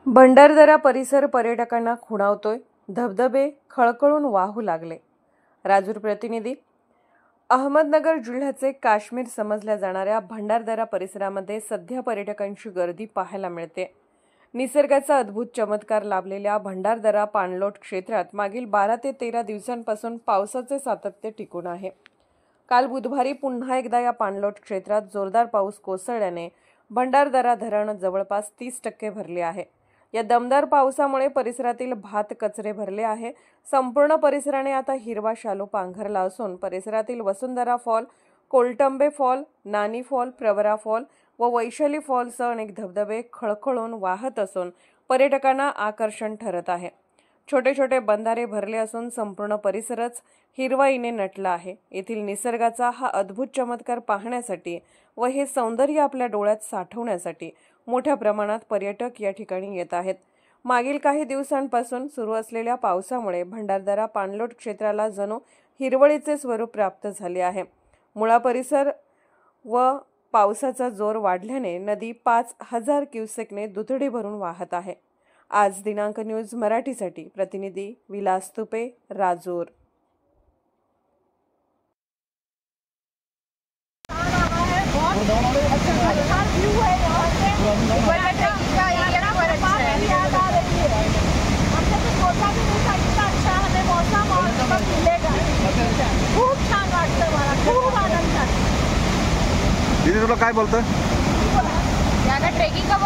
भंडारदरा परिसर पर्यटकांना खुणावतोय, धबधबे खळखळून वाहू लागले। राजूर प्रतिनिधी। अहमदनगर जिल्ह्याचे काश्मीर समजल्या जाणाऱ्या भंडारदरा परिसरामध्ये सध्या पर्यटकांची गर्दी पाहायला मिळते। निसर्गाचा अद्भुत चमत्कार लाभलेल्या भंडारदरा पाणलोट क्षेत्रात मागील 12 ते 13 दिवसांपासून पावसाचे सातत्य टिकून आहे। काल बुधवारी पुन्हा एकदा या पाणलोट क्षेत्रात जोरदार पाऊस कोसळल्याने भंडारदरा धरण जवळपास 30% भरले आहे। या दमदार पावसामुळे परिसरातील भात कचरे भरले आहे। संपूर्ण परिसराने आता हिरवा शालू पांघरला असून परिसरातील वसुंधरा फॉल, कोलटंबे फॉल, नानी फॉल, प्रवरा फॉल व वैशाली फॉलसह अनेक धबधबे खळखळून वाहत असून पर्यटकांना आकर्षण ठरत आहे। छोटे छोटे बंधारे भरले असून संपूर्ण परिसरच हिरवाईने नटला आहे। येथील निसर्गाचा हा अद्भुत चमत्कार पाहण्यासाठी व हे सौंदर्य आपल्या डोळ्यात साठवण्यासाठी मोठ्या प्रमाणात पर्यटक या ठिकाणी येत आहेत। मागील काही दिवसांपासून सुरू असलेल्या पावसामुळे भंडारदरा पाणलोट क्षेत्राला जणू हिरवळीचे स्वरूप प्राप्त झाले आहे। मुळा परिसर व पावसाचा जोर वाढल्याने नदी 5000 क्युसेकने दुथडी भरून वाहत आहे। आज दिनांक न्यूज मराठीसाठी प्रतिनिधी विलास तुपे, राजूर। दीदी तुला काय बोलतं? ट्रेकिंग का